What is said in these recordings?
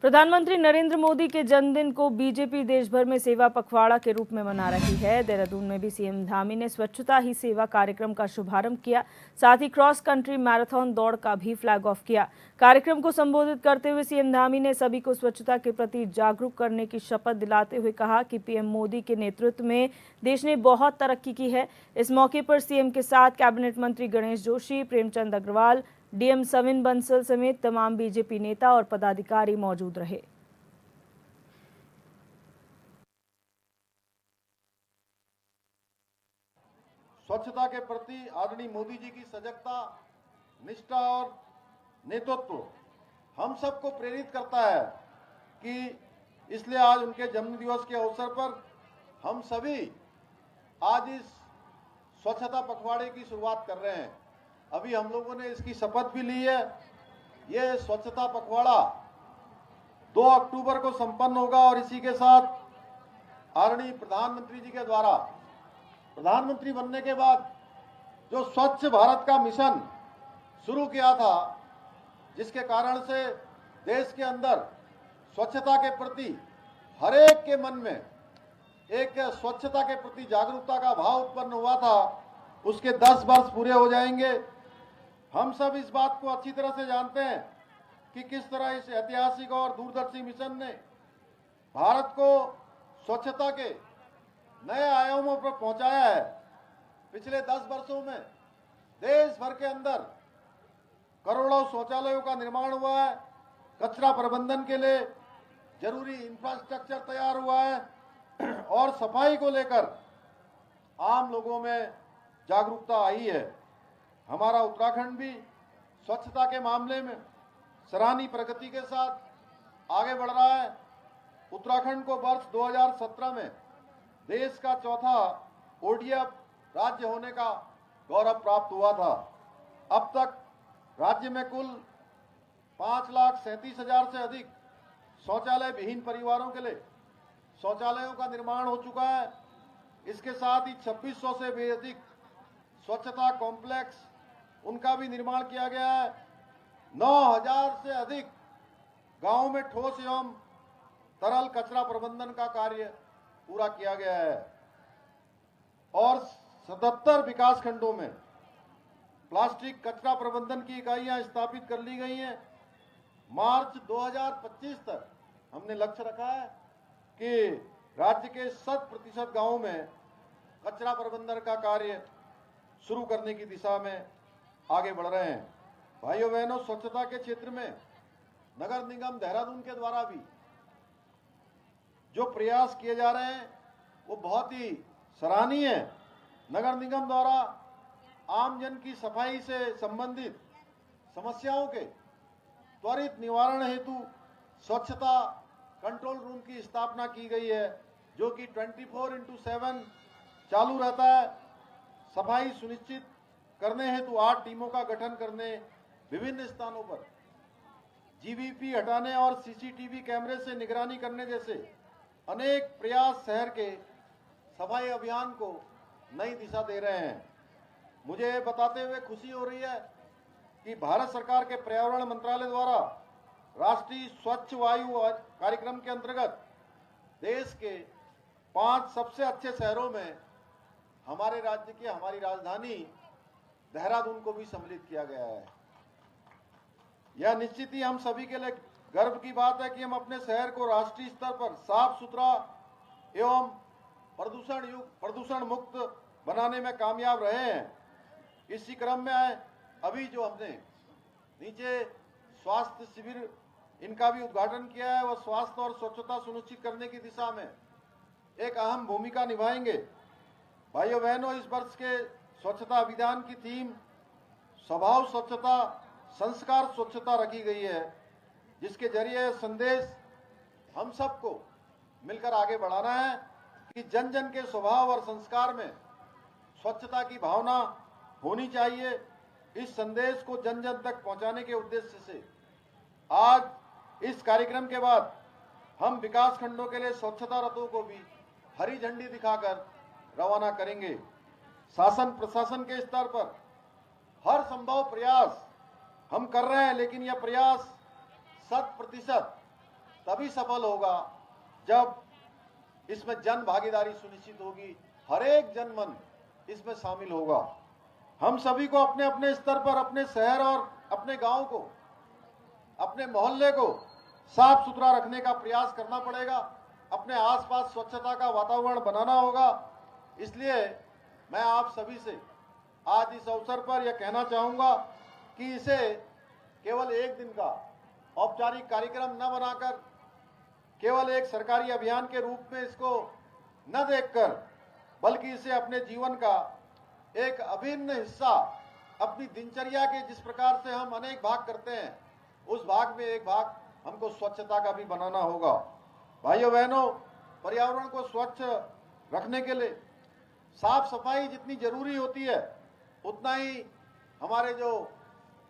प्रधानमंत्री नरेंद्र मोदी के जन्मदिन को बीजेपी देश भर में सेवा पखवाड़ा के रूप में मना रही है। देहरादून में भी सीएम धामी ने स्वच्छता ही सेवा कार्यक्रम का शुभारंभ किया। साथ ही क्रॉस कंट्री मैराथन दौड़ का भी फ्लैग ऑफ किया। कार्यक्रम को संबोधित करते हुए सीएम धामी ने सभी को स्वच्छता के प्रति जागरूक करने की शपथ दिलाते हुए कहा कि पीएम मोदी के नेतृत्व में देश ने बहुत तरक्की की है। इस मौके पर सीएम के साथ कैबिनेट मंत्री गणेश जोशी, प्रेमचंद अग्रवाल, डीएम सविन बंसल समेत तमाम बीजेपी नेता और पदाधिकारी मौजूद रहे। स्वच्छता के प्रति आदरणीय मोदी जी की सजगता, निष्ठा और नेतृत्व हम सबको प्रेरित करता है कि इसलिए आज उनके जन्म दिवस के अवसर पर हम सभी आज इस स्वच्छता पखवाड़े की शुरुआत कर रहे हैं। अभी हम लोगों ने इसकी शपथ भी ली है। ये स्वच्छता पखवाड़ा 2 अक्टूबर को संपन्न होगा और इसी के साथ आदरणीय प्रधानमंत्री जी के द्वारा प्रधानमंत्री बनने के बाद जो स्वच्छ भारत का मिशन शुरू किया था, जिसके कारण से देश के अंदर स्वच्छता के प्रति हर एक के मन में एक स्वच्छता के प्रति जागरूकता का भाव उत्पन्न हुआ था, उसके 10 वर्ष पूरे हो जाएंगे। हम सब इस बात को अच्छी तरह से जानते हैं कि किस तरह इस ऐतिहासिक और दूरदर्शी मिशन ने भारत को स्वच्छता के नए आयामों पर पहुंचाया है। पिछले 10 वर्षों में देश भर के अंदर करोड़ों शौचालयों का निर्माण हुआ है। कचरा प्रबंधन के लिए जरूरी इंफ्रास्ट्रक्चर तैयार हुआ है और सफाई को लेकर आम लोगों में जागरूकता आई है। हमारा उत्तराखंड भी स्वच्छता के मामले में सराहनीय प्रगति के साथ आगे बढ़ रहा है। उत्तराखंड को वर्ष 2017 में देश का चौथा ओडीएफ राज्य होने का गौरव प्राप्त हुआ था। अब तक राज्य में कुल 5,37,000 से अधिक शौचालय विहीन परिवारों के लिए शौचालयों का निर्माण हो चुका है। इसके साथ ही 2600 से भी अधिक स्वच्छता कॉम्प्लेक्स उनका भी निर्माण किया गया है। 9,000 से अधिक गांवों में ठोस एवं तरल कचरा प्रबंधन का कार्य पूरा किया गया है और 77 विकास खंडों में प्लास्टिक कचरा प्रबंधन की इकाइयां स्थापित कर ली गई हैं। मार्च 2025 तक हमने लक्ष्य रखा है कि राज्य के 100% गांवों में कचरा प्रबंधन का कार्य शुरू करने की दिशा में आगे बढ़ रहे हैं। भाइयों बहनों, स्वच्छता के क्षेत्र में नगर निगम देहरादून के द्वारा भी जो प्रयास किए जा रहे हैं वो बहुत ही सराहनीय है। नगर निगम द्वारा आमजन की सफाई से संबंधित समस्याओं के त्वरित निवारण हेतु स्वच्छता कंट्रोल रूम की स्थापना की गई है, जो कि 24x7 चालू रहता है। सफाई सुनिश्चित करने हेतु 8 टीमों का गठन करने, विभिन्न स्थानों पर जीवीपी हटाने और सीसीटीवी कैमरे से निगरानी करने जैसे अनेक प्रयास शहर के सफाई अभियान को नई दिशा दे रहे हैं। मुझे बताते हुए खुशी हो रही है कि भारत सरकार के पर्यावरण मंत्रालय द्वारा राष्ट्रीय स्वच्छ वायु कार्यक्रम के अंतर्गत देश के 5 सबसे अच्छे शहरों में हमारे राज्य की हमारी राजधानी देहरादून को भी सम्मिलित किया गया है। यह निश्चित ही हम सभी के लिए गर्व की बात है कि हम अपने शहर को राष्ट्रीय स्तर पर साफ सुथरा एवं प्रदूषण मुक्त बनाने में कामयाब रहे हैं। इसी क्रम में अभी जो हमने नीचे स्वास्थ्य शिविर इनका भी उद्घाटन किया है, वह स्वास्थ्य और स्वच्छता सुनिश्चित करने की दिशा में एक अहम भूमिका निभाएंगे। भाइयों बहनों, इस वर्ष के स्वच्छता अभियान की थीम स्वभाव स्वच्छता, संस्कार स्वच्छता रखी गई है, जिसके जरिए संदेश हम सबको मिलकर आगे बढ़ाना है कि जन जन के स्वभाव और संस्कार में स्वच्छता की भावना होनी चाहिए। इस संदेश को जन जन तक पहुंचाने के उद्देश्य से आज इस कार्यक्रम के बाद हम विकास खंडों के लिए स्वच्छता रथों को भी हरी झंडी दिखाकर रवाना करेंगे। शासन प्रशासन के स्तर पर हर संभव प्रयास हम कर रहे हैं, लेकिन यह प्रयास 100% तभी सफल होगा जब इसमें जन भागीदारी सुनिश्चित होगी, हर एक जनमन इसमें शामिल होगा। हम सभी को अपने अपने स्तर पर अपने शहर और अपने गांव को, अपने मोहल्ले को साफ सुथरा रखने का प्रयास करना पड़ेगा। अपने आसपास स्वच्छता का वातावरण बनाना होगा। इसलिए मैं आप सभी से आज इस अवसर पर यह कहना चाहूंगा कि इसे केवल एक दिन का औपचारिक कार्यक्रम न बनाकर, केवल एक सरकारी अभियान के रूप में इसको न देखकर, बल्कि इसे अपने जीवन का एक अभिन्न हिस्सा, अपनी दिनचर्या के जिस प्रकार से हम अनेक भाग करते हैं, उस भाग में एक भाग हमको स्वच्छता का भी बनाना होगा। भाइयों बहनों, पर्यावरण को स्वच्छ रखने के लिए साफ सफाई जितनी जरूरी होती है, उतना ही हमारे जो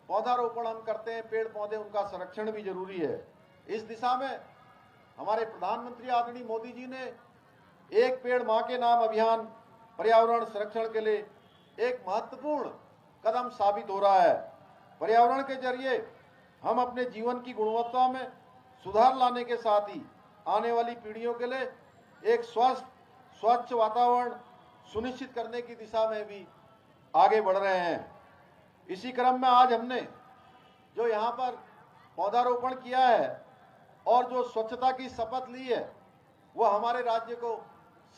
पौधारोपण हम करते हैं, पेड़ पौधे, उनका संरक्षण भी जरूरी है। इस दिशा में हमारे प्रधानमंत्री आदरणीय मोदी जी ने एक पेड़ मां के नाम अभियान पर्यावरण संरक्षण के लिए एक महत्वपूर्ण कदम साबित हो रहा है। पर्यावरण के जरिए हम अपने जीवन की गुणवत्ता में सुधार लाने के साथ ही आने वाली पीढ़ियों के लिए एक स्वस्थ स्वच्छ वातावरण सुनिश्चित करने की दिशा में भी आगे बढ़ रहे हैं। इसी क्रम में आज हमने जो यहाँ पर पौधारोपण किया है और जो स्वच्छता की शपथ ली है, वह हमारे राज्य को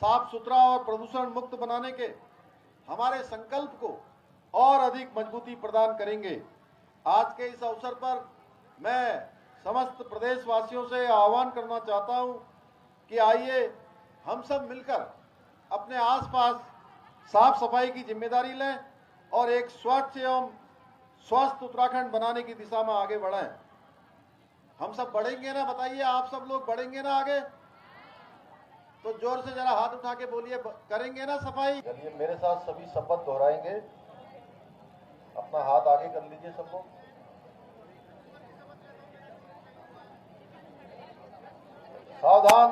साफ सुथरा और प्रदूषण मुक्त बनाने के हमारे संकल्प को और अधिक मजबूती प्रदान करेंगे। आज के इस अवसर पर मैं समस्त प्रदेशवासियों से आह्वान करना चाहता हूं कि आइए हम सब मिलकर अपने आसपास साफ सफाई की जिम्मेदारी लें और एक स्वच्छ एवं स्वस्थ उत्तराखंड बनाने की दिशा में आगे बढ़ें। हम सब बढ़ेंगे ना? बताइए, आप सब लोग बढ़ेंगे ना आगे? तो जोर से जरा हाथ उठा के बोलिए, करेंगे ना सफाई? चलिए मेरे साथ सभी शपथ दोहराएंगे। अपना हाथ आगे कर लीजिए सब लोग। सावधान,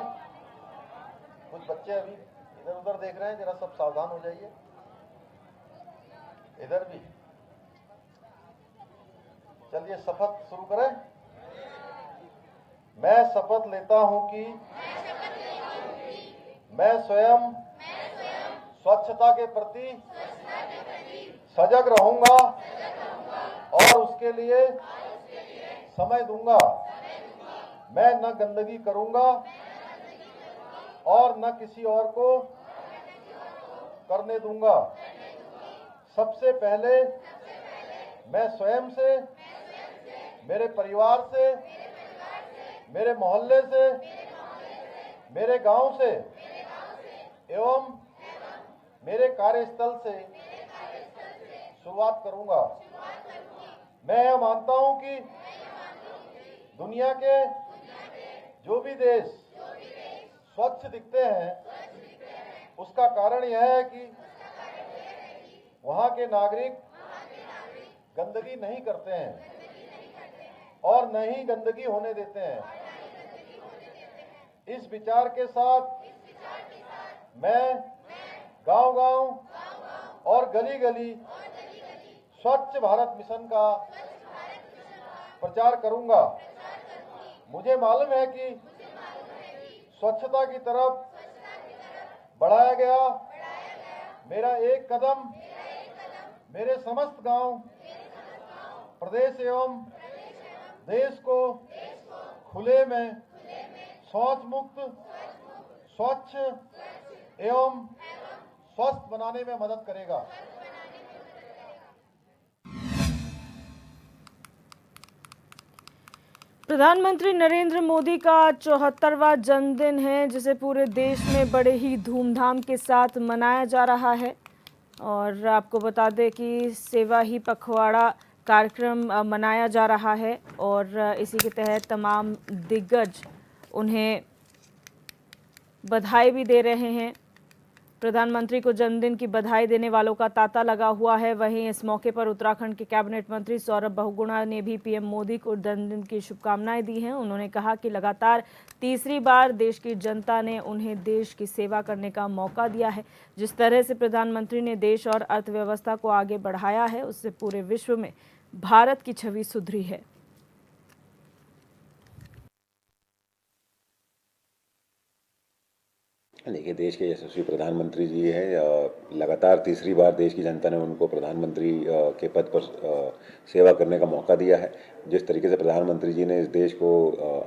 कुछ बच्चे अभी इधर उधर देख रहे हैं, जरा सब सावधान हो जाइए। इधर भी। चलिए शपथ शुरू करें। मैं शपथ लेता हूं कि मैं स्वयं स्वच्छता के प्रति सजग रहूंगा और उसके लिए समय दूंगा। मैं न गंदगी करूंगा और न किसी और को करने दूंगा। सबसे पहले मैं स्वयं से, मेरे परिवार से, मेरे मोहल्ले से, मेरे गांव से एवं मेरे कार्यस्थल से शुरुआत करूंगा। मैं यह मानता हूं कि दुनिया के जो भी देश स्वच्छ दिखते हैं, उसका कारण यह है कि वहां के नागरिक गंदगी नहीं करते हैं और न ही गंदगी होने देते हैं। इस विचार के साथ मैं गांव-गांव और गली-गली स्वच्छ भारत मिशन का प्रचार करूंगा। मुझे मालूम है कि स्वच्छता की तरफ बढ़ाया गया मेरा एक कदम मेरे समस्त गांव, प्रदेश एवं देश को खुले में शौच मुक्त, स्वच्छ एवं स्वस्थ बनाने में मदद करेगा। प्रधानमंत्री नरेंद्र मोदी का 74वां जन्मदिन है, जिसे पूरे देश में बड़े ही धूमधाम के साथ मनाया जा रहा है। और आपको बता दें कि सेवा ही पखवाड़ा कार्यक्रम मनाया जा रहा है और इसी के तहत तमाम दिग्गज उन्हें बधाई भी दे रहे हैं। प्रधानमंत्री को जन्मदिन की बधाई देने वालों का तांता लगा हुआ है। वहीं इस मौके पर उत्तराखंड के कैबिनेट मंत्री सौरभ बहुगुणा ने भी पीएम मोदी को जन्मदिन की शुभकामनाएं दी हैं। उन्होंने कहा कि लगातार तीसरी बार देश की जनता ने उन्हें देश की सेवा करने का मौका दिया है। जिस तरह से प्रधानमंत्री ने देश और अर्थव्यवस्था को आगे बढ़ाया है, उससे पूरे विश्व में भारत की छवि सुधरी है। देखिए, देश के यशस्वी प्रधानमंत्री जी हैं। लगातार तीसरी बार देश की जनता ने उनको प्रधानमंत्री के पद पर सेवा करने का मौका दिया है। जिस तरीके से प्रधानमंत्री जी ने इस देश को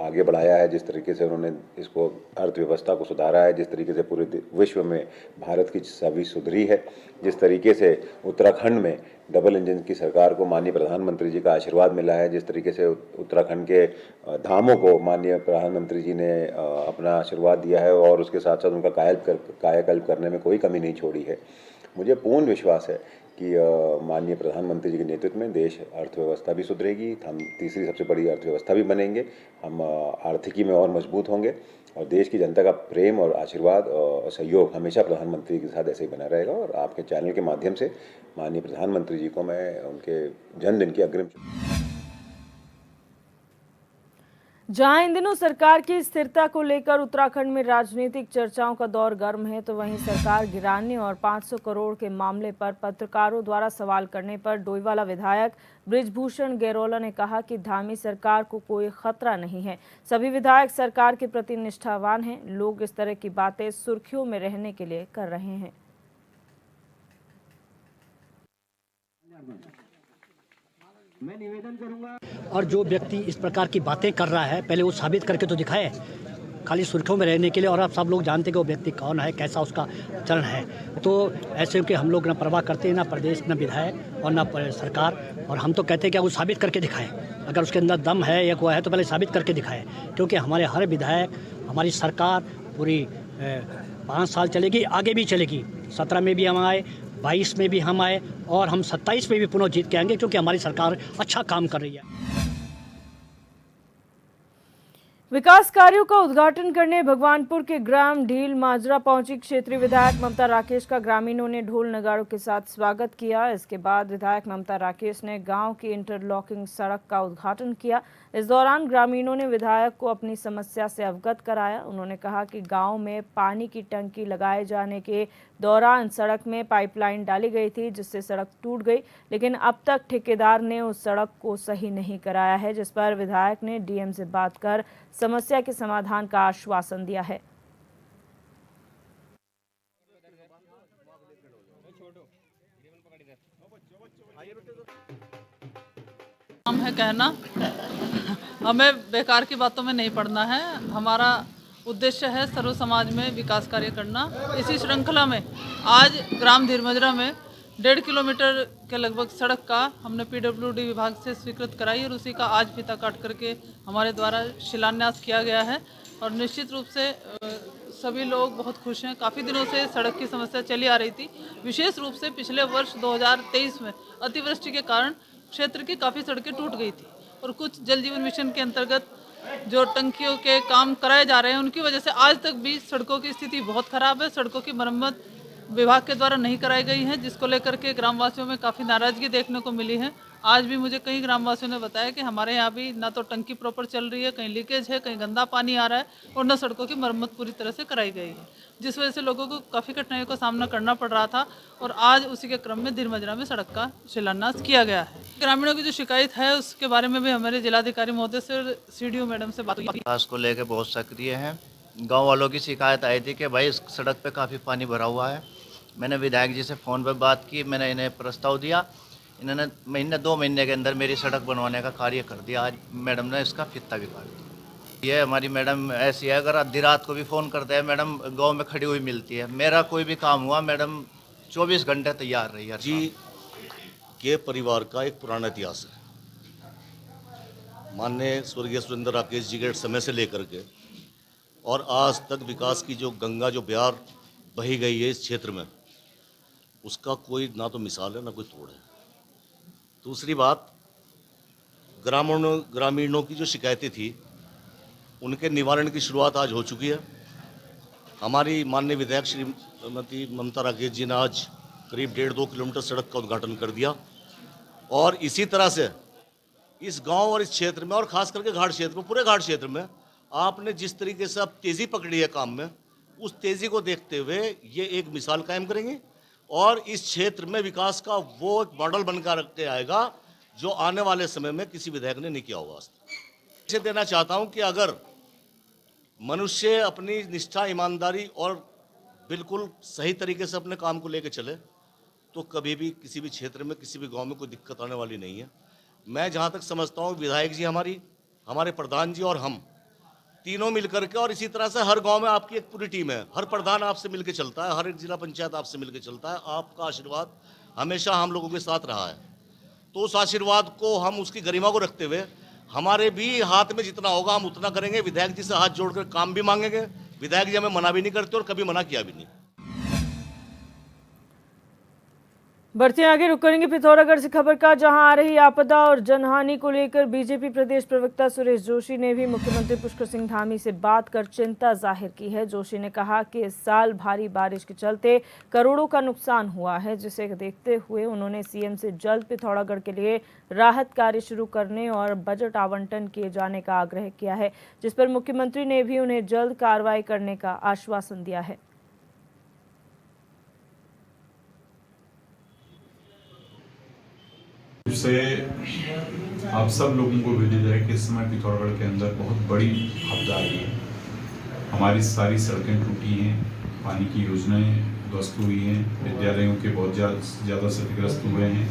आगे बढ़ाया है, जिस तरीके से उन्होंने इसको अर्थव्यवस्था को सुधारा है, जिस तरीके से पूरे विश्व में भारत की छवि सुधरी है, जिस तरीके से उत्तराखंड में डबल इंजन की सरकार को माननीय प्रधानमंत्री जी का आशीर्वाद मिला है, जिस तरीके से उत्तराखंड के धामों को माननीय प्रधानमंत्री जी ने अपना आशीर्वाद दिया है और उसके साथ साथ उनका कायाकल्प करने में कोई कमी नहीं छोड़ी है। मुझे पूर्ण विश्वास है कि माननीय प्रधानमंत्री जी के नेतृत्व में देश अर्थव्यवस्था भी सुधरेगी, हम तीसरी सबसे बड़ी अर्थव्यवस्था भी बनेंगे, हम आर्थिकी में और मजबूत होंगे और देश की जनता का प्रेम और आशीर्वाद और सहयोग हमेशा प्रधानमंत्री के साथ ऐसे ही बना रहेगा। और आपके चैनल के माध्यम से माननीय प्रधानमंत्री जी को मैं उनके जन्मदिन की अग्रिम जहां इन दिनों सरकार की स्थिरता को लेकर उत्तराखंड में राजनीतिक चर्चाओं का दौर गर्म है, तो वहीं सरकार गिराने और 500 करोड़ के मामले पर पत्रकारों द्वारा सवाल करने पर डोईवाला विधायक बृजभूषण गैरोला ने कहा कि धामी सरकार को कोई खतरा नहीं है। सभी विधायक सरकार के प्रति निष्ठावान हैं। लोग इस तरह की बातें सुर्खियों में रहने के लिए कर रहे हैं। मैं निवेदन करूंगा, और जो व्यक्ति इस प्रकार की बातें कर रहा है पहले वो साबित करके तो दिखाए, खाली सुर्खियों में रहने के लिए। और आप सब लोग जानते हैं कि वो व्यक्ति कौन है, कैसा उसका चरण है। तो ऐसे कि हम लोग ना परवाह करते हैं, ना प्रदेश, ना विधायक और ना सरकार। और हम तो कहते हैं कि वो साबित करके दिखाएं। अगर उसके अंदर दम है या कोई है तो पहले साबित करके दिखाएं, क्योंकि हमारे हर विधायक, हमारी सरकार पूरी 5 साल चलेगी, आगे भी चलेगी। 17 में भी हम आए, 22 में भी हम आए और हम 27 में भी पुनः जीत के आएंगे, क्योंकि हमारी सरकार अच्छा काम कर रही है। विकास कार्यों का उद्घाटन करने भगवानपुर के ग्राम ढील माजरा पहुंची क्षेत्रीय विधायक ममता राकेश का ग्रामीणों ने ढोल नगाड़ों के साथ स्वागत किया। इसके बाद विधायक ममता राकेश ने गांव की इंटरलॉकिंग सड़क का उद्घाटन किया। इस दौरान ग्रामीणों ने विधायक को अपनी समस्या से अवगत कराया। उन्होंने कहा कि गांव में पानी की टंकी लगाए जाने के दौरान सड़क में पाइपलाइन डाली गई थी, जिससे सड़क टूट गई, लेकिन अब तक ठेकेदार ने उस सड़क को सही नहीं कराया है, जिस पर विधायक ने डीएम से बात कर समस्या के समाधान का आश्वासन दिया है। काम है कहना, हमें बेकार की बातों में नहीं पड़ना है। हमारा उद्देश्य है सर्व समाज में विकास कार्य करना। इसी श्रृंखला में आज ग्राम धीरमजरा में 1.5 किलोमीटर के लगभग सड़क का हमने पीडब्ल्यूडी विभाग से स्वीकृत कराई और उसी का आज फीता काट करके हमारे द्वारा शिलान्यास किया गया है। और निश्चित रूप से सभी लोग बहुत खुश हैं। काफ़ी दिनों से सड़क की समस्या चली आ रही थी। विशेष रूप से पिछले वर्ष 2023 में अतिवृष्टि के कारण क्षेत्र की काफ़ी सड़कें टूट गई थी और कुछ जल जीवन मिशन के अंतर्गत जो टंकियों के काम कराए जा रहे हैं उनकी वजह से आज तक भी सड़कों की स्थिति बहुत खराब है। सड़कों की मरम्मत विभाग के द्वारा नहीं कराई गई है, जिसको लेकर के ग्रामवासियों में काफ़ी नाराजगी देखने को मिली है। आज भी मुझे कई ग्रामवासियों ने बताया कि हमारे यहाँ भी ना तो टंकी प्रॉपर चल रही है, कहीं लीकेज है, कहीं गंदा पानी आ रहा है और न सड़कों की मरम्मत पूरी तरह से कराई गई है, जिस वजह से लोगों को काफ़ी कठिनाइयों का सामना करना पड़ रहा था। और आज उसी के क्रम में धीरमजरा में सड़क का शिलान्यास किया गया है। ग्रामीणों की जो शिकायत है उसके बारे में भी हमारे जिलाधिकारी महोदय से सीडीओ मैडम से बात हुई। विकास को लेकर बहुत सक्रिय हैं। गांव वालों की शिकायत आई थी कि भाई इस सड़क पे काफ़ी पानी भरा हुआ है। मैंने विधायक जी से फ़ोन पर बात की, मैंने इन्हें प्रस्ताव दिया। इन्होंने 2 महीने के अंदर मेरी सड़क बनवाने का कार्य कर दिया। आज मैडम ने इसका फित्ता भी काट दिया। ये हमारी मैडम ऐसी है, अगर आधी रात को भी फ़ोन करते हैं मैडम गांव में खड़ी हुई मिलती है। मेरा कोई भी काम हुआ मैडम 24 घंटे तैयार रही है। जी के परिवार का एक पुराना इतिहास है। माननीय स्वर्गीय सुरेंद्र राकेश जी के समय से लेकर के और आज तक विकास की जो गंगा, जो ब्यार बही गई है इस क्षेत्र में, उसका कोई ना तो मिसाल है ना कोई तोड़ है। दूसरी बात, ग्रामीणों की जो शिकायतें थी उनके निवारण की शुरुआत आज हो चुकी है। हमारी माननीय विधायक श्रीमती ममता राकेश जी ने आज करीब 1.5-2 किलोमीटर सड़क का उद्घाटन कर दिया। और इसी तरह से इस गांव और इस क्षेत्र में और ख़ास करके घाट क्षेत्र में, पूरे घाट क्षेत्र में आपने जिस तरीके से अब तेज़ी पकड़ी है काम में, उस तेज़ी को देखते हुए ये एक मिसाल कायम करेंगे और इस क्षेत्र में विकास का वो एक मॉडल बनकर रख के आएगा जो आने वाले समय में किसी विधायक ने नहीं किया होगा। इसे देना चाहता हूं कि अगर मनुष्य अपनी निष्ठा, ईमानदारी और बिल्कुल सही तरीके से अपने काम को लेकर चले तो कभी भी किसी भी क्षेत्र में किसी भी गांव में कोई दिक्कत आने वाली नहीं है। मैं जहां तक समझता हूं विधायक जी हमारे प्रधान जी और हम तीनों मिलकर के, और इसी तरह से हर गांव में आपकी एक पूरी टीम है, हर प्रधान आपसे मिलकर चलता है, हर एक जिला पंचायत आपसे मिलकर चलता है। आपका आशीर्वाद हमेशा हम लोगों के साथ रहा है, तो उस आशीर्वाद को हम उसकी गरिमा को रखते हुए हमारे भी हाथ में जितना होगा हम उतना करेंगे। विधायक जी से हाथ जोड़कर काम भी मांगेंगे। विधायक जी हमें मना भी नहीं करते और कभी मना किया भी नहीं। बढ़ते हैं आगे, रुक करेंगे पिथौरागढ़ से खबर का, जहां आ रही आपदा और जनहानि को लेकर बीजेपी प्रदेश प्रवक्ता सुरेश जोशी ने भी मुख्यमंत्री पुष्कर सिंह धामी से बात कर चिंता जाहिर की है। जोशी ने कहा कि इस साल भारी बारिश के चलते करोड़ों का नुकसान हुआ है, जिसे देखते हुए उन्होंने सीएम से जल्द पिथौरागढ़ के लिए राहत कार्य शुरू करने और बजट आवंटन किए जाने का आग्रह किया है, जिस पर मुख्यमंत्री ने भी उन्हें जल्द कार्रवाई करने का आश्वासन दिया है। से आप सब लोगों को विदित है कि इस समय पिथौरागढ़ के अंदर बहुत बड़ी आपदा आई है। हमारी सारी सड़कें टूटी हैं, पानी की योजनाएं ध्वस्त हुई हैं, विद्यालयों के बहुत ज़्यादा क्षतिग्रस्त हुए हैं,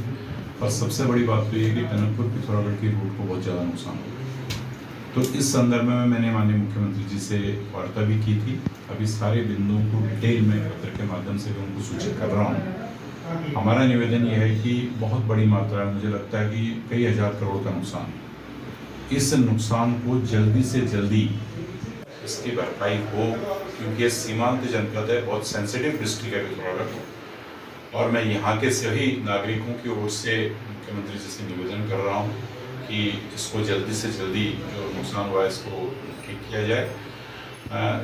और सबसे बड़ी बात तो ये है कि टनकपुर पिथौरागढ़ की रूट को बहुत ज़्यादा नुकसान हुआ। तो इस संदर्भ में मैंने माननीय मुख्यमंत्री जी से वार्ता भी की थी। अभी सारे बिंदुओं को डिटेल में पत्र के माध्यम से भी उनको सूचित कर रहा हूँ। हमारा निवेदन यह है कि बहुत बड़ी मात्रा में, मुझे लगता है कि कई हजार करोड़ का नुकसान, इस नुकसान को जल्दी से जल्दी इसकी भरपाई हो, क्योंकि ये सीमांत जनपद है, बहुत सेंसिटिव डिस्ट्रिक्ट है पिथौरागढ़। और मैं यहाँ के सभी नागरिकों की ओर से मुख्यमंत्री जी से निवेदन कर रहा हूँ कि इसको जल्दी से जल्दी जो नुकसान हुआ है इसको ठीक किया जाए।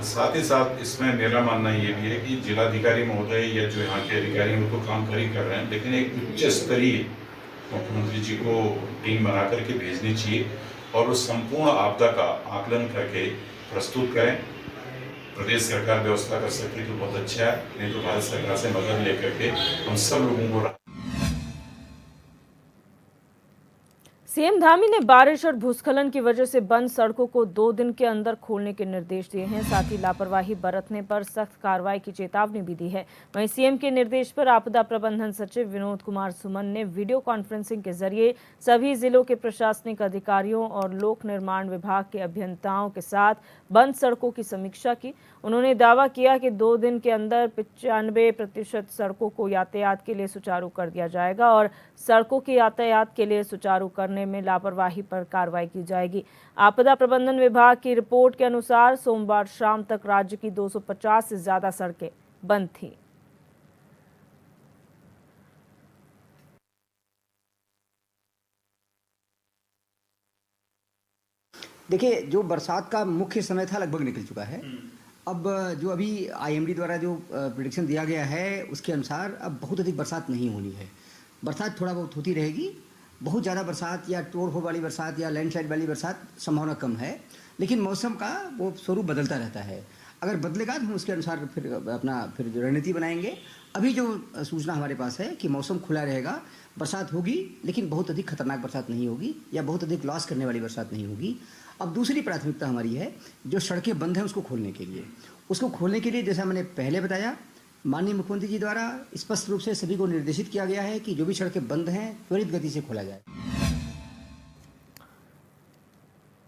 साथ ही साथ इसमें मेरा मानना ये भी है कि जिलाधिकारी महोदय या जो यहाँ के अधिकारी हैं वो तो काम कर रहे हैं, लेकिन एक उच्च स्तरीय मुख्यमंत्री जी को टीम बना करके भेजनी चाहिए और उस संपूर्ण आपदा का आकलन करके प्रस्तुत करें। प्रदेश सरकार व्यवस्था कर सकती तो बहुत अच्छा है, नहीं तो भारत सरकार से मदद लेकर के हम सब लोगों को। सीएम धामी ने बारिश और भूस्खलन की वजह से बंद सड़कों को 2 दिन के अंदर खोलने के निर्देश दिए हैं। साथ ही लापरवाही बरतने पर सख्त कार्रवाई की चेतावनी भी दी है। वहीं सीएम के निर्देश पर आपदा प्रबंधन सचिव विनोद कुमार सुमन ने वीडियो कॉन्फ्रेंसिंग के जरिए सभी जिलों के प्रशासनिक अधिकारियों और लोक निर्माण विभाग के अभियंताओं के साथ बंद सड़कों की समीक्षा की। उन्होंने दावा किया कि 2 दिन के अंदर 95% सड़कों को यातायात के लिए सुचारू कर दिया जाएगा और सड़कों के यातायात के लिए सुचारू करने में लापरवाही पर कार्रवाई की जाएगी। आपदा प्रबंधन विभाग की रिपोर्ट के अनुसार सोमवार शाम तक राज्य की 250 से ज्यादा सड़कें बंद थीं। देखिए, जो बरसात का मुख्य समय था लगभग निकल चुका है। अब जो अभी IMD द्वारा जो प्रेडिक्शन दिया गया है उसके अनुसार अब बहुत अधिक बरसात नहीं होनी है। बरसात थोड़ा बहुत होती रहेगी। बहुत ज़्यादा बरसात या तोड़ फोड़ वाली बरसात या लैंडस्लाइड वाली बरसात संभावना कम है, लेकिन मौसम का वो स्वरूप बदलता रहता है। अगर बदलेगा तो हम उसके अनुसार फिर जो रणनीति बनाएंगे। अभी जो सूचना हमारे पास है कि मौसम खुला रहेगा, बरसात होगी लेकिन बहुत अधिक खतरनाक बरसात नहीं होगी या बहुत अधिक लॉस करने वाली बरसात नहीं होगी। अब दूसरी प्राथमिकता हमारी है जो सड़कें बंद हैं उसको खोलने के लिए जैसा मैंने पहले बताया, माननीय मुख्यमंत्री जी द्वारा स्पष्ट रूप से सभी को निर्देशित किया गया है कि जो भी सड़कें बंद हैं त्वरित गति से खोला जाए।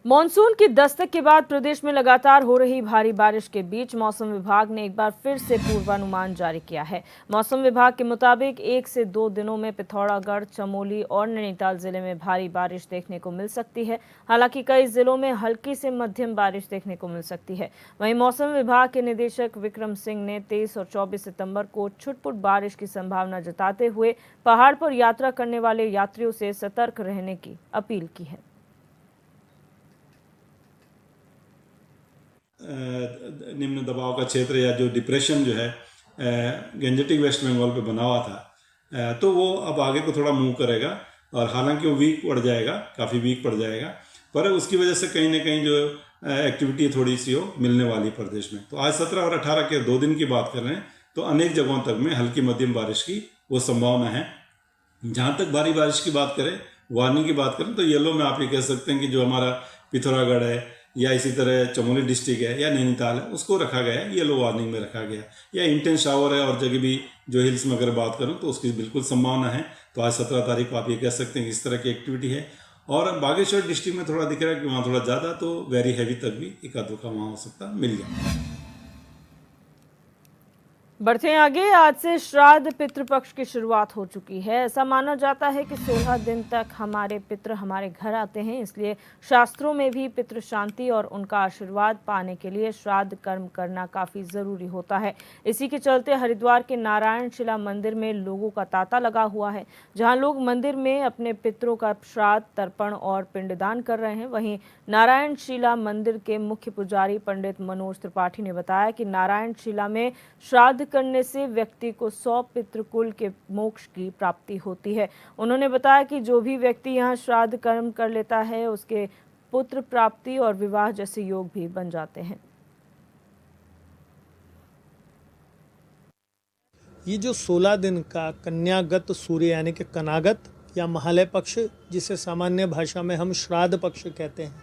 मॉनसून की दस्तक के बाद प्रदेश में लगातार हो रही भारी बारिश के बीच मौसम विभाग ने एक बार फिर से पूर्वानुमान जारी किया है। मौसम विभाग के मुताबिक 1 से 2 दिनों में पिथौरागढ़, चमोली और नैनीताल जिले में भारी बारिश देखने को मिल सकती है। हालांकि कई जिलों में हल्की से मध्यम बारिश देखने को मिल सकती है। वहीं मौसम विभाग के निदेशक विक्रम सिंह ने 23 और 24 सितंबर को छुटपुट बारिश की संभावना जताते हुए पहाड़ पर यात्रा करने वाले यात्रियों से सतर्क रहने की अपील की है। निम्न दबाव का क्षेत्र या जो डिप्रेशन जो है गंजेटिक वेस्ट बंगाल पे बना हुआ था, तो वो अब आगे को थोड़ा मूव करेगा और हालांकि वो वीक पड़ जाएगा, काफ़ी वीक पड़ जाएगा, पर उसकी वजह से कहीं ना कहीं जो एक्टिविटी थोड़ी सी हो मिलने वाली प्रदेश में। तो आज 17 और 18 के 2 दिन की बात कर रहे हैं तो अनेक जगहों तक में हल्की मध्यम बारिश की वो संभावना है। जहाँ तक भारी बारिश की बात करें, वार्निंग की बात करें, तो येलो में आप ये कह सकते हैं कि जो हमारा पिथौरागढ़ है या इसी तरह चमोली डिस्ट्रिक्ट है या नैनीताल है, उसको रखा गया है, येलो वार्निंग में रखा गया। या इंटेंस शावर है और जगह भी जो हिल्स में अगर बात करूँ तो उसकी बिल्कुल संभावना है। तो आज 17 तारीख को आप ये कह सकते हैं कि इस तरह की एक्टिविटी है। और बागेश्वर डिस्ट्रिक्ट में थोड़ा दिख रहा है कि वहाँ थोड़ा ज़्यादा, तो वेरी हैवी तक भी एका दुका वहाँ हो सकता मिल जाए। बढ़ते हैं आगे। आज से श्राद्ध पितृपक्ष की शुरुआत हो चुकी है। ऐसा माना जाता है कि 16 दिन तक हमारे पितृ हमारे घर आते हैं, इसलिए शास्त्रों में भी पितृ शांति और उनका आशीर्वाद पाने के लिए श्राद्ध कर्म करना काफी जरूरी होता है। इसी के चलते हरिद्वार के नारायण शिला मंदिर में लोगों का तांता लगा हुआ है, जहां लोग मंदिर में अपने पितरों का श्राद्ध, तर्पण और पिंडदान कर रहे हैं। वहीं नारायण शिला मंदिर के मुख्य पुजारी पंडित मनोज त्रिपाठी ने बताया कि नारायण शिला में श्राद्ध करने से व्यक्ति को 100 पितृकुल के मोक्ष की प्राप्ति होती है। उन्होंने बताया कि जो भी व्यक्ति यहाँ श्राद्ध कर्म कर लेता है उसके पुत्र प्राप्ति और विवाह जैसे योग भी बन जाते हैं। ये जो 16 दिन का कन्यागत सूर्य यानी कि कनागत या महालय पक्ष, जिसे सामान्य भाषा में हम श्राद्ध पक्ष कहते हैं,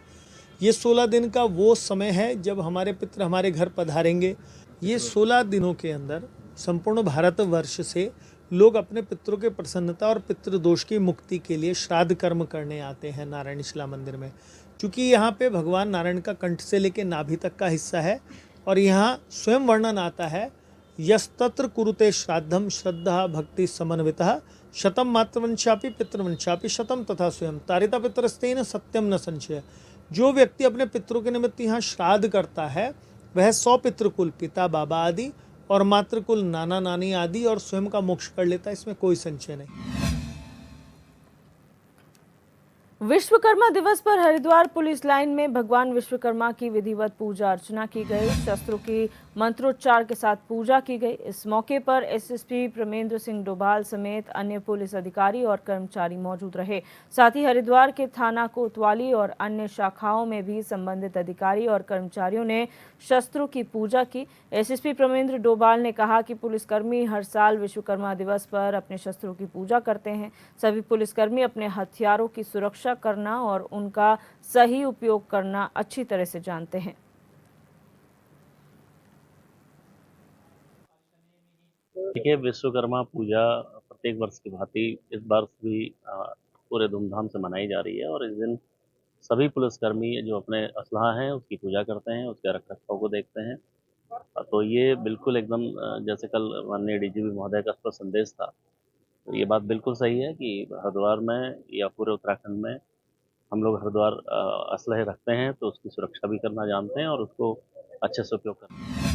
ये 16 दिन का वो समय है जब हमारे पितृ हमारे घर पधारेंगे। ये 16 दिनों के अंदर संपूर्ण भारतवर्ष से लोग अपने पितरों के प्रसन्नता और पितृदोष की मुक्ति के लिए श्राद्ध कर्म करने आते हैं नारायण शिला मंदिर में। क्योंकि यहाँ पे भगवान नारायण का कंठ से लेकर नाभि तक का हिस्सा है और यहाँ स्वयं वर्णन आता है, यस्तत्र कुरुते श्राद्धम श्रद्धा भक्ति समन्वितः शतम मातृवंशापि पितृवंशापि शतम तथा स्वयं तारिता पितरस्तेन सत्यम न संशय। जो व्यक्ति अपने पितरों के निमित्त यहाँ श्राद्ध करता है वह 100 पितृकुल, पिता बाबा आदि और मातृकुल नाना नानी आदि और स्वयं का मोक्ष कर लेता है, इसमें कोई संशय नहीं। विश्वकर्मा दिवस पर हरिद्वार पुलिस लाइन में भगवान विश्वकर्मा की विधिवत पूजा अर्चना की गई। शस्त्रों की मंत्रोच्चार के साथ पूजा की गई। इस मौके पर एसएसपी प्रमेंद्र सिंह डोभाल समेत अन्य पुलिस अधिकारी और कर्मचारी मौजूद रहे। साथ ही हरिद्वार के थाना कोतवाली और अन्य शाखाओं में भी संबंधित अधिकारी और कर्मचारियों ने शस्त्रों की पूजा की। एसएसपी प्रमेंद्र डोभाल ने कहा कि पुलिसकर्मी हर साल विश्वकर्मा दिवस पर अपने शस्त्रों की पूजा करते हैं। सभी पुलिसकर्मी अपने हथियारों की सुरक्षा करना और उनका सही उपयोग करना अच्छी तरह से जानते हैं। देखिए, विश्वकर्मा पूजा प्रत्येक वर्ष की भांति इस बार भी पूरे धूमधाम से मनाई जा रही है और इस दिन सभी पुलिसकर्मी जो अपने असलहा हैं उसकी पूजा करते हैं, उसके रखरखाव को देखते हैं। तो ये बिल्कुल एकदम जैसे कल माननीय डीजीपी महोदय का स्पष्ट संदेश था, तो ये बात बिल्कुल सही है कि हरिद्वार में या पूरे उत्तराखंड में हम लोग हरिद्वार असलहे रखते हैं तो उसकी सुरक्षा भी करना जानते हैं और उसको अच्छे से उपयोग करते हैं।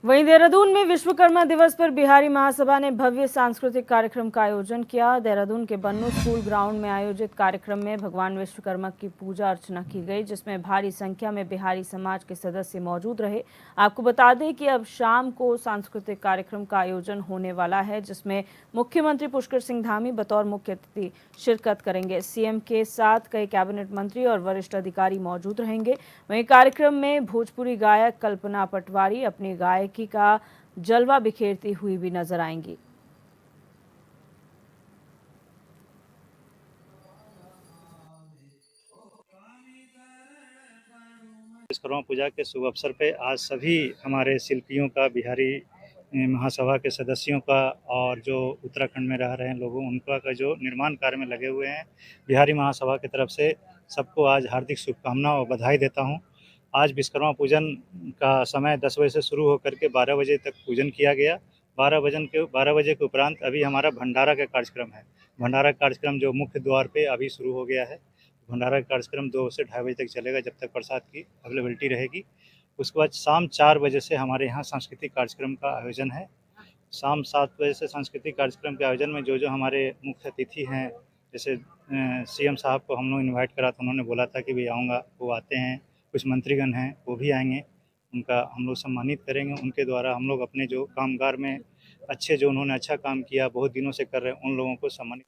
वहीं देहरादून में विश्वकर्मा दिवस पर बिहारी महासभा ने भव्य सांस्कृतिक कार्यक्रम का आयोजन किया। देहरादून के बन्नू स्कूल ग्राउंड में आयोजित कार्यक्रम में भगवान विश्वकर्मा की पूजा अर्चना की गई, जिसमें भारी संख्या में बिहारी समाज के सदस्य मौजूद रहे। आपको बता दें कि अब शाम को सांस्कृतिक कार्यक्रम का आयोजन होने वाला है, जिसमें मुख्यमंत्री पुष्कर सिंह धामी बतौर मुख्य अतिथि शिरकत करेंगे। सीएम के साथ कई कैबिनेट मंत्री और वरिष्ठ अधिकारी मौजूद रहेंगे। वहीं कार्यक्रम में भोजपुरी गायक कल्पना पटवारी अपनी गायकी का जलवा बिखेरती हुई भी नजर आएंगी। विश्वकर्मा पूजा के शुभ अवसर पे आज सभी हमारे शिल्पियों का, बिहारी महासभा के सदस्यों का और जो उत्तराखंड में रह रहे हैं लोगों उनका का जो निर्माण कार्य में लगे हुए हैं, बिहारी महासभा की तरफ से सबको आज हार्दिक शुभकामनाएं और बधाई देता हूं। आज विश्वकर्मा पूजन का समय 10 बजे से शुरू होकर के 12 बजे तक पूजन किया गया। 12 बजे के उपरांत अभी हमारा भंडारा का कार्यक्रम है। भंडारा कार्यक्रम जो मुख्य द्वार पे अभी शुरू हो गया है। भंडारा कार्यक्रम 2 से 2:30 बजे तक चलेगा, जब तक प्रसाद की अवेलेबिलिटी रहेगी। उसके बाद शाम 4 बजे से हमारे यहाँ सांस्कृतिक कार्यक्रम का आयोजन है। शाम 7 बजे से सांस्कृतिक कार्यक्रम के आयोजन में जो हमारे मुख्य अतिथि हैं, जैसे सीएम साहब को हम लोग इन्वाइट करा था, उन्होंने बोला था कि भाई आऊँगा, वो आते हैं। कुछ मंत्रीगण हैं वो भी आएंगे, उनका हम लोग सम्मानित करेंगे। उनके द्वारा हम लोग अपने जो कामगार में अच्छे, जो उन्होंने अच्छा काम किया, बहुत दिनों से कर रहे हैं, उन लोगों को सम्मानित